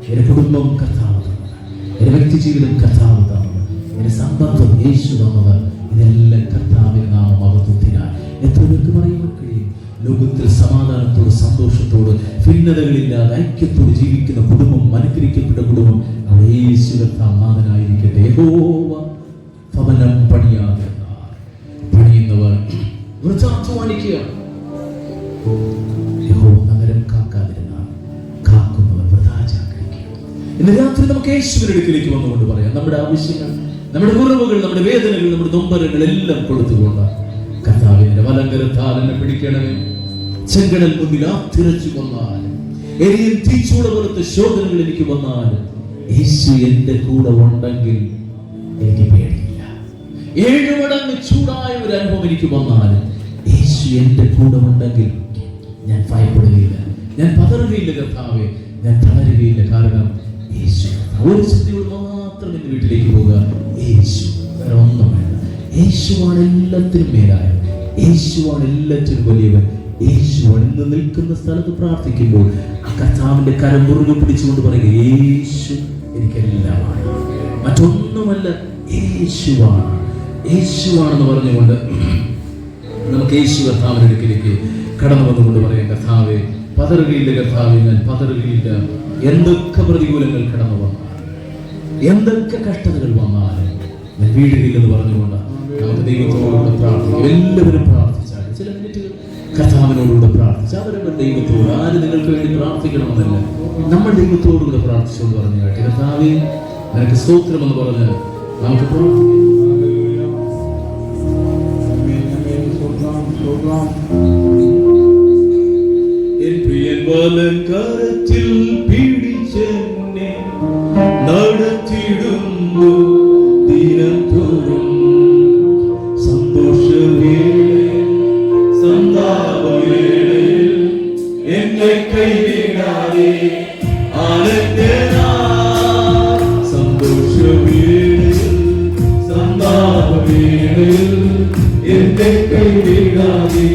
എന്റെ കുടുംബം കർത്താവ് തന്നത്, എന്റെ വ്യക്തി ജീവിതം കർത്താവ് തന്നത്, എന്റെ സമ്പത്തും യേശു തന്നത്, ഇതെല്ലാം കർത്താവിന്റെ നാമ മഹത്വത്തിനാൽ. എത്ര പേർക്ക് പറയുവാൻ കഴിയും? ലോകത്തിൽ സമാധാനത്തോട് സന്തോഷത്തോട് ഭിന്നതകളില്ലാതെ ഐക്യത്തോട് ജീവിക്കുന്ന കുടുംബം, അനുഗ്രഹിക്കപ്പെട്ട കുടുംബം അവിടെ യേശു കർത്താവ് നാഥനായിരിക്കട്ടെ. യഹോവ ഭവനം പണിയാതെ പണിയുന്നവർ വൃഥാധ്വാനിക്കുക. യഹോവ നഗരം കാക്കാതിരുന്നാൽ കാക്കുന്നവർ വൃഥാചാകര. ഇന്ന് രാത്രി നമുക്ക് യേശുവിന്റെ അടുക്കിലേക്ക് വന്നുകൊണ്ട് പറയാം, നമ്മുടെ ആവശ്യങ്ങൾ, നമ്മുടെ കുറവുകൾ, നമ്മുടെ വേദനകൾ, നമ്മുടെ നൊമ്പരങ്ങൾ എല്ലാം കൊടുത്തുകൊണ്ട് കർത്താവിന്റെ വലങ്കരത്താൽ എന്നെ പിടിക്കണമേ. ചെങ്കടൽ മുന്നിൽ ആത്തിരച്ചു വന്നാൽ, എരിയും തീച്ചൂട പോലത്തെ ശോധനകൾ എനിക്ക് വന്നാൽ, യേശു എന്റെ കൂടെ ഉണ്ടെങ്കിൽ എനിക്ക് പേടിയില്ല. 7 മടങ്ങ് ചൂടായ ഒരു അനുഭവം എനിക്ക് വന്നാൽ, യേശു എന്റെ കൂടെ ഉണ്ടെങ്കിൽ ഞാൻ ഭയപ്പെടുകയില്ല, ഞാൻ പതറുകയില്ല കർത്താവേ, ഞാൻ തളരുകയില്ല. കാരണം യേശു. ഒരു ചിന്തയോട് മാത്രം എന്റെ വീട്ടിലേക്ക് പോവുക, യേശു, വേറെ ഒന്നും വേണ്ട. യേശുവാണ് എല്ലാത്തിനും മേലായ, യേശുവാണ് എല്ലാത്തിനും വലിയവൻ, യേശുവാണ്. ഇന്ന് നിൽക്കുന്ന സ്ഥലത്ത് പ്രാർത്ഥിക്കുമ്പോൾ ആ കർത്താവിന്റെ കരം മുറുകെ പിടിച്ചുകൊണ്ട് പറയുക, യേശു എനിക്കെല്ലാമാണ്, മറ്റൊന്നുമല്ല, യേശുവാണ്, യേശുവാണെന്ന് പറഞ്ഞുകൊണ്ട് നമുക്ക് യേശു കർത്താവിന്റെ അടുക്കിലേക്ക് കടന്നു വന്നുകൊണ്ട് പറയാം, കർത്താവേ പതറുകയില്ല, കർത്താവേ ഞാൻ പതറുകയില്ല. എന്തൊക്കെ പ്രതികൂലങ്ങൾ കടന്നു വന്നാൽ, എന്തൊക്കെ കഷ്ടതകൾ വന്നാൽ ഞാൻ വീഴുകയില്ലെന്ന് പറഞ്ഞുകൊണ്ട് നമുക്ക് ദൈവത്തോടുകൂടെ പ്രാർത്ഥിക്കാം. എല്ലാവരും പ്രാർത്ഥിച്ചാൽ ചില മിനിറ്റുകൾ കർത്താവിനോടുകൂടെ പ്രാർത്ഥിച്ചാൽ അവരവർ ദൈവത്തോട്, ആര് നിങ്ങൾക്ക് വേണ്ടി പ്രാർത്ഥിക്കണമെന്നല്ല, നമ്മൾ ദൈവത്തോടുകൂടെ പ്രാർത്ഥിച്ചുകൊണ്ട് പറഞ്ഞു കേട്ടെ, കർത്താവേ നിനക്ക് സ്തോത്രമെന്ന് പറഞ്ഞ് നമുക്ക് പ്രാർത്ഥിക്കാം. വലങ്കരത്തിൽ പിടിച്ചെന്നെ നടത്തിടുന്നു ദിനംതോറും, സന്തോഷവേളയിൽ സന്താപവേളയിൽ എന്നെ കൈവിടാതെ സന്തോഷവേളയിൽ സന്താപവേളയിൽ എന്നെ കൈവിടാതെ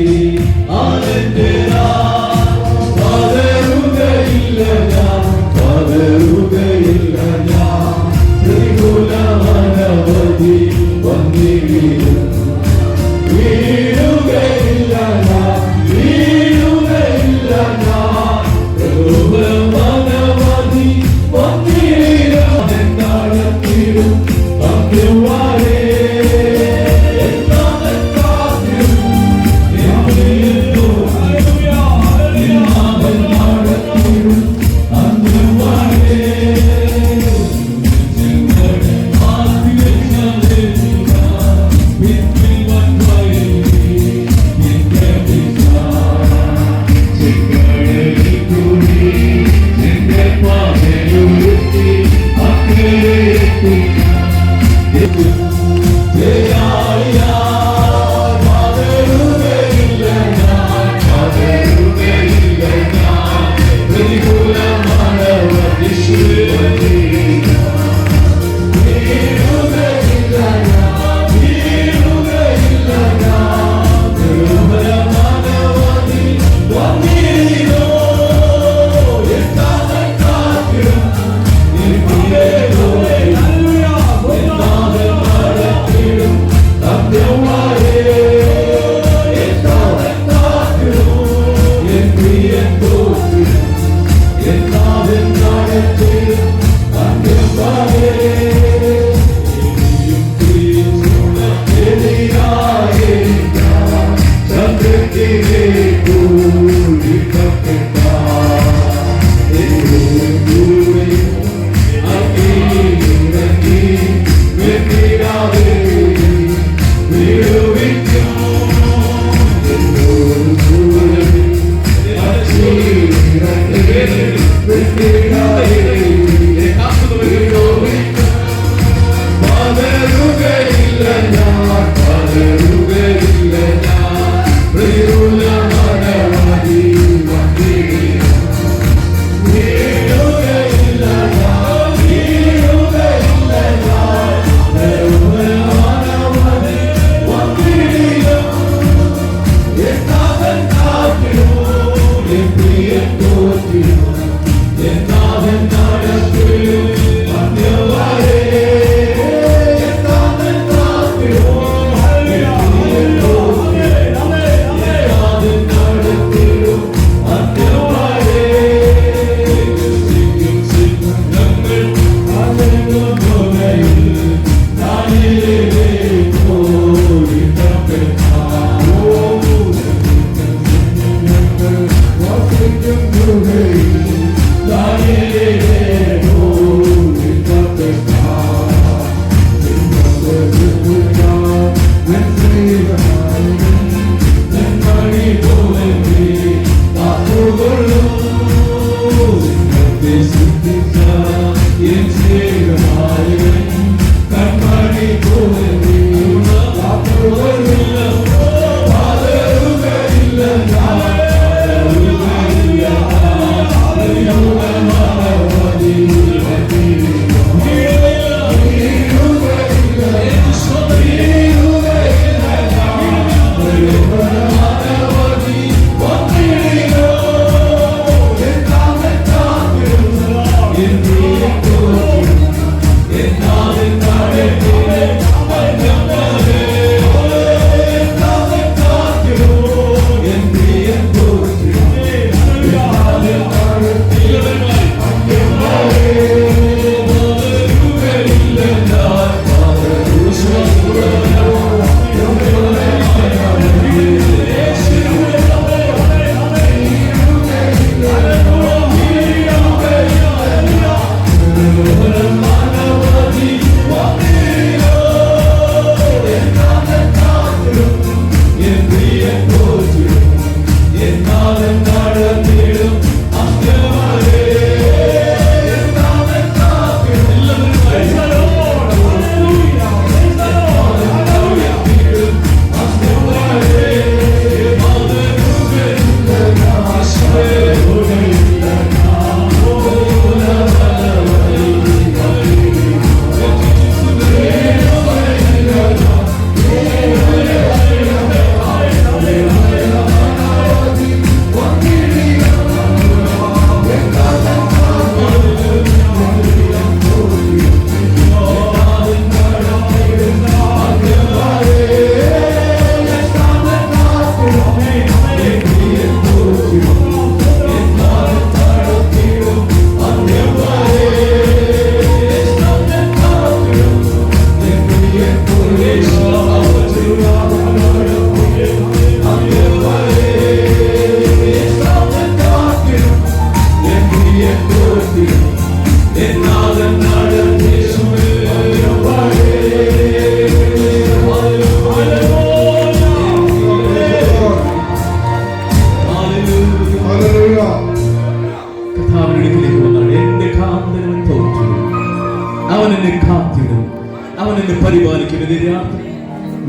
Hey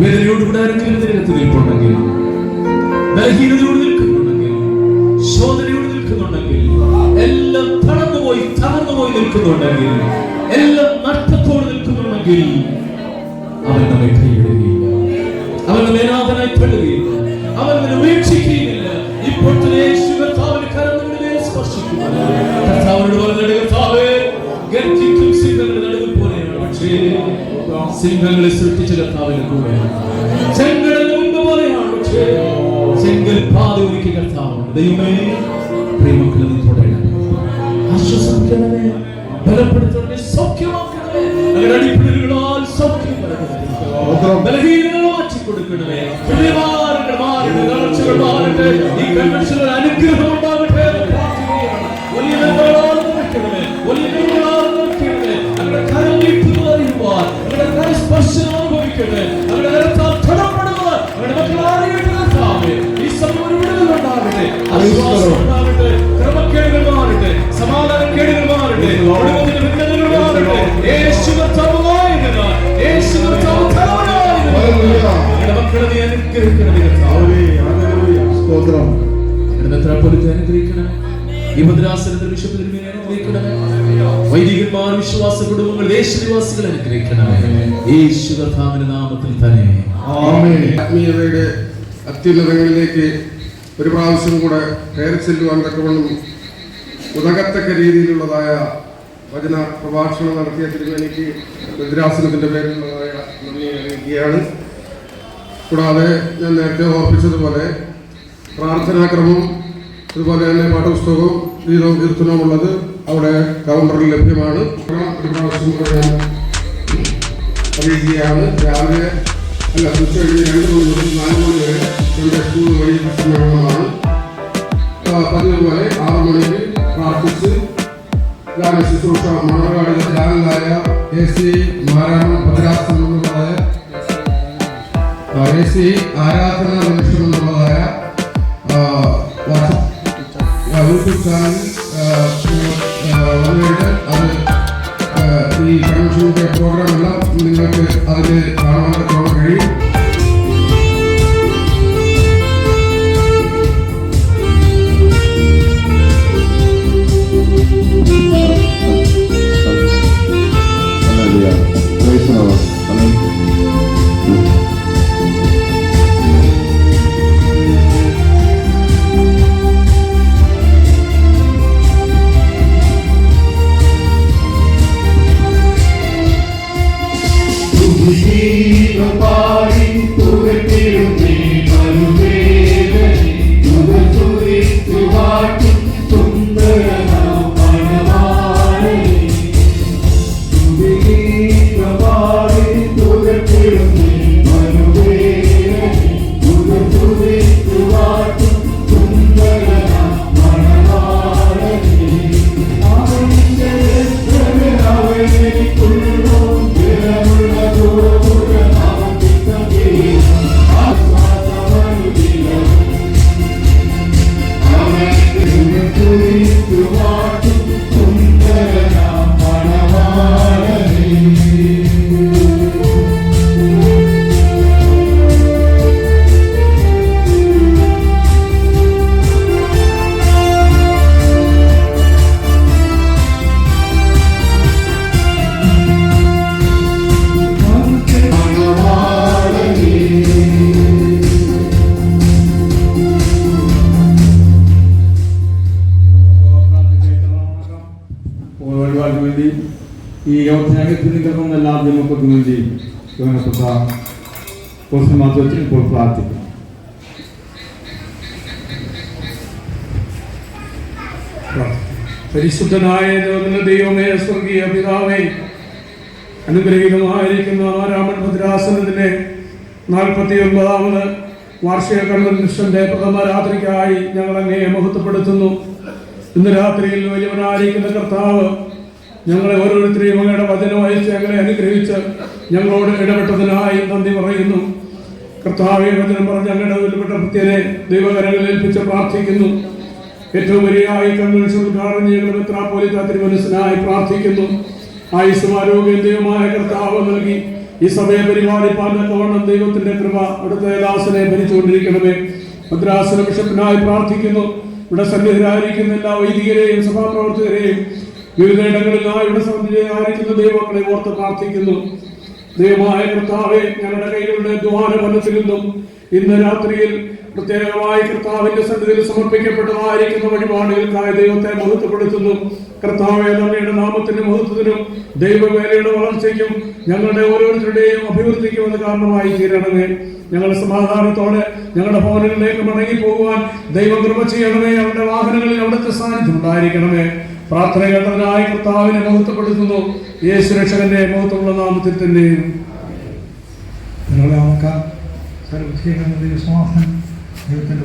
വേദനയോടുകൂടെ ആരെങ്കിലും ഇതിനകത്ത് നിൽപ്പുണ്ടെങ്കിൽ, ബലഹീനതയോട് നിൽക്കുന്നുണ്ടെങ്കിൽ, ശോധനയോട് നിൽക്കുന്നുണ്ടെങ്കിൽ, എല്ലാം തളർന്നുപോയി തകർന്നുപോയി നിൽക്കുന്നുണ്ടെങ്കിൽ, എല്ലാം നഷ്ടത്തോട് നിൽക്കുന്നുണ്ടെങ്കിൽ, അവൻ നമ്മെ കൈവിടുകയില്ല, അവൻ നമ്മെ അനാഥനായി തള്ളുകയില്ല, അവൻ നമ്മെ ഉപേക്ഷിക്കുകയില്ല. ഇപ്പോൾ തന്നെ യേശു കർത്താവിന്റെ കരം നമ്മുടെ മേൽ സ്പർശിക്കുന്നു. കർത്താവിനോട് പറഞ്ഞ കർത്താവേ, ഗർജിക്കും സിംഹങ്ങളുടെ നടുവിൽ പോലെയാണ്, പക്ഷേ സിംഹങ്ങളെ സൃഷ്ടിച്ച കർത്താവിന്റെ കൂടെയാണ്. ചെങ്കടലിന് മുമ്പ് പോലെയാണ്, പക്ഷേ ചെങ്കൽ പാത ഒരുക്കിയ കർത്താവുണ്ട്. ദൈവമേ, പ്രിയമക്കളെ നീ തുടരണമേ, ആശ്വസിപ്പിക്കണമേ, ബലപ്പെടുത്തണമേ, സൗഖ്യമാക്കണമേ, ഞങ്ങളുടെ അടിപ്പിടലുകളാൽ സൗഖ്യം നൽകണമേ, ബലഹീനതകൾ മാറ്റിക്കൊടുക്കണമേ, ഹൃദയഭാരങ്ങൾ മാറട്ടെ, തളർച്ചകൾ മാറട്ടെ, ഈ കൺവെൻഷനിൽ അനുഗ്രഹം ഉണ്ടാകട്ടെ എന്ന് പ്രാർത്ഥിക്കുകയാണ്. വലിയ നന്മകളാൽ നിറയ്ക്കണമേ, വലിയ നന്മകളാൽ നിറയ്ക്കണമേ, ഞങ്ങളുടെ കരം നീട്ടുന്നത് അറിയുവാൻ, ഞങ്ങളുടെ കരസ്പർശനം അനുഭവിക്കട്ടെ, ഞങ്ങളുടെ കരത്താൽ തൊടപ്പെടുവാൻ ഞങ്ങളുടെ മക്കൾ അറിയട്ടെ കർത്താവേ. ഈ സമയം ഒരു വിടുതൽ ഉണ്ടാകട്ടെ, ആശ്വാസം ഉണ്ടാകട്ടെ, ക്രമക്കേടുകൾ മാറട്ടെ, സമാധാനക്കേടുകൾ മാറട്ടെ, കുടുംബത്തിന്റെ ഭിന്നതകൾ മാറട്ടെ. യേശു കർത്താവായിരുന്നാൽ, യേശു കർത്താവ് തലവനായിരുന്നാൽ ഞങ്ങളുടെ മക്കളെ നീ അനുഗ്രഹിക്കണമേ കർത്താവേ. സ്തോത്രം. ഞങ്ങളുടെ മെത്രാപ്പൊലീത്തെ അനുഗ്രഹിക്കണമേ, ഈ ഭദ്രാസനത്തിൽ ബിഷപ്പ് തിരുമേനി അനുഗ്രഹിക്കണമേ, വൈദികന്മാർ, വിശ്വാസ കുടുംബങ്ങൾ, ദേശനിവാസികൾ അനുഗ്രഹിക്കണമേ, യേശു കർത്താവിന്റെ നാമത്തിൽ തന്നെ ആമേൻ. ആത്മീയതയുടെ അത്യുന്നതങ്ങളിലേക്ക് ഒരു പ്രാവശ്യം കൂടെ കയറി ചെല്ലുവാൻ തക്കവണ്ണം ഉതകത്തക്ക രീതിയിലുള്ളതായ വചന പ്രഭാഷണം നടത്തിയ തിരുമേനിക്ക് ഭദ്രാസനത്തിന്റെ പേരിലുള്ളതായ നന്ദി അറിയിക്കുകയാണ്. കൂടാതെ ഞാൻ നേരത്തെ ഓർപ്പിച്ചതുപോലെ പ്രാർത്ഥനാക്രമം, അതുപോലെ തന്നെ പാഠപുസ്തകവും ഗീതവും കീർത്തനവും ഉള്ളത് അവിടെ കൗണ്ടറിൽ ലഭ്യമാണ്. ഒരു പ്രാവശ്യം കൂടെ ഞാൻ അറിയിക്കുകയാണ്. രാവിലെ ഉച്ചകഴിഞ്ഞ് 2 മണി മുതൽ 4 മണി വരെ നമ്മുടെ സ്കൂൾ വഴി സമ്മേളനമാണ്. പതിവ് പോലെ 6 മണിക്ക് പ്രാർത്ഥിച്ച് ഗാന ശുശ്രൂഷ മണർകാട് ചാനലായ AC മാരാമൺ ഭദ്രാസനം എന്നുള്ളതായ AC ആരാധന നിമിഷം എന്നുള്ളതായ യൂട്യൂബ് ചാനൽ വന്നിട്ട് അത് ഈ കൺവെൻഷൻ്റെ പ്രോഗ്രാം എല്ലാം നിങ്ങൾക്ക് അതിൽ കാണാൻ കഴിയും. പാടി വേണ്ടിയും ഈ യോഗ്യത്തിൽ നിൽക്കുന്ന എല്ലാ ജനങ്ങൾക്കും വേണ്ടിയും ബഹുമാനപ്പെട്ട ഇപ്പോൾ പ്രാർത്ഥിക്കും. പരിശുദ്ധനായ ദൈവമേ, സ്വർഗീയ പിതാവേ, അനുഗ്രഹീതമായിരിക്കുന്ന മാരാമൻ ഭദ്രാസനത്തിന്റെ 49ാമത് വാർഷിക കൺവെൻഷന്റെ പ്രഥമ രാത്രിക്കായി ഞങ്ങൾ അങ്ങയെ മഹത്വപ്പെടുത്തുന്നു. ഇന്ന് രാത്രിയിൽ വലിയവനായിരിക്കുന്ന കർത്താവ് ഞങ്ങളെ ഓരോരുത്തരെയും അങ്ങയുടെ വചനം അയച്ച് ഞങ്ങളെ അനുഗ്രഹിച്ച് ഞങ്ങളോട് ഇടപെട്ടതിനായി നന്ദി പറയുന്നു. കർത്താവെ, വചനം പറഞ്ഞ് ഞങ്ങളുടെ വിലപ്പെട്ട ഭക്തരെ ദൈവകരങ്ങളിൽ ഏൽപ്പിച്ച് പ്രാർത്ഥിക്കുന്നു. ഏറ്റവും വലിയായി കൺവെൻഷൻ ഉദ്ഘാടനം ചെയ്യുന്ന മെത്രാപ്പോലീത്ത തിരുമനസ്സിനായി പ്രാർത്ഥിക്കുന്നു. ആയുസ്സും ആരോഗ്യം ദൈവമായ കർത്താവ് നൽകി ഈ സഭയെ പരിപാലിപ്പാൻ തക്കവണ്ണം ദൈവത്തിന്റെ കൃപ അവിടുത്തെ ദാസനെ ഭരിച്ചുകൊണ്ടിരിക്കണമേ. ഭദ്രാസന ബിഷപ്പിനായി പ്രാർത്ഥിക്കുന്നു. ഇവിടെ സന്നിഹിതരായിരിക്കുന്ന എല്ലാ വൈദികരെയും സഭാപ്രവർത്തകരെയും വിവിധയിടങ്ങളിലായി ഇവിടെ സന്നിഹിതരായിരിക്കുന്ന ദൈവങ്ങളെ ഓർത്ത് പ്രാർത്ഥിക്കുന്നു. ദൈവമായ കർത്താവെ, ഞങ്ങളുടെ കൈകളുടെ അധ്വാന ഫലത്തിൽ നിന്നും ഇന്ന് രാത്രിയിൽ പ്രത്യേകമായി കർത്താവിന്റെ സന്നിധിയിൽ സമർപ്പിക്കപ്പെട്ടതായിരിക്കുന്ന വഴിപാടുകൾക്കായി ദൈവത്തെ മഹത്വപ്പെടുത്തുന്നു. കർത്താവെ, അങ്ങയുടെ നാമത്തിന്റെ മഹത്വത്തിനും ദൈവവേലയുടെ വളർച്ചയ്ക്കും ഞങ്ങളുടെ ഓരോരുത്തരുടെയും അഭിവൃദ്ധിക്കും അത് കാരണമായി തീരണമേ. ഞങ്ങൾ സമാധാനത്തോടെ ഞങ്ങളുടെ ഭവനങ്ങളിലേക്ക് മടങ്ങി പോകുവാൻ ദൈവം കൃപ ചെയ്യണമേ. അവരുടെ വാഹനങ്ങളിൽ അവിടുത്തെ സാന്നിധ്യം ഉണ്ടായിരിക്കണമേ. പ്രാർത്ഥന കേട്ടതിനായി കർത്താവിനെ മഹത്വപ്പെടുത്തുന്നു. യേശു രക്ഷകന്റെ മഹത്വമുള്ള നാമത്തിൽ തന്നെയും സമാധാനം ദൈവത്തിൻ്റെ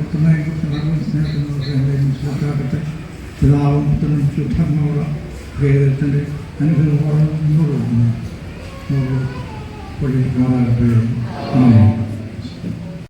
മനസ്സിലാക്കട്ടെ. പിതാവും പുത്രനും ശുദ്ധമുള്ള ദൈവത്തിൻ്റെ അനുഗ്രഹം മുന്നോട്ട് പോകുന്നു.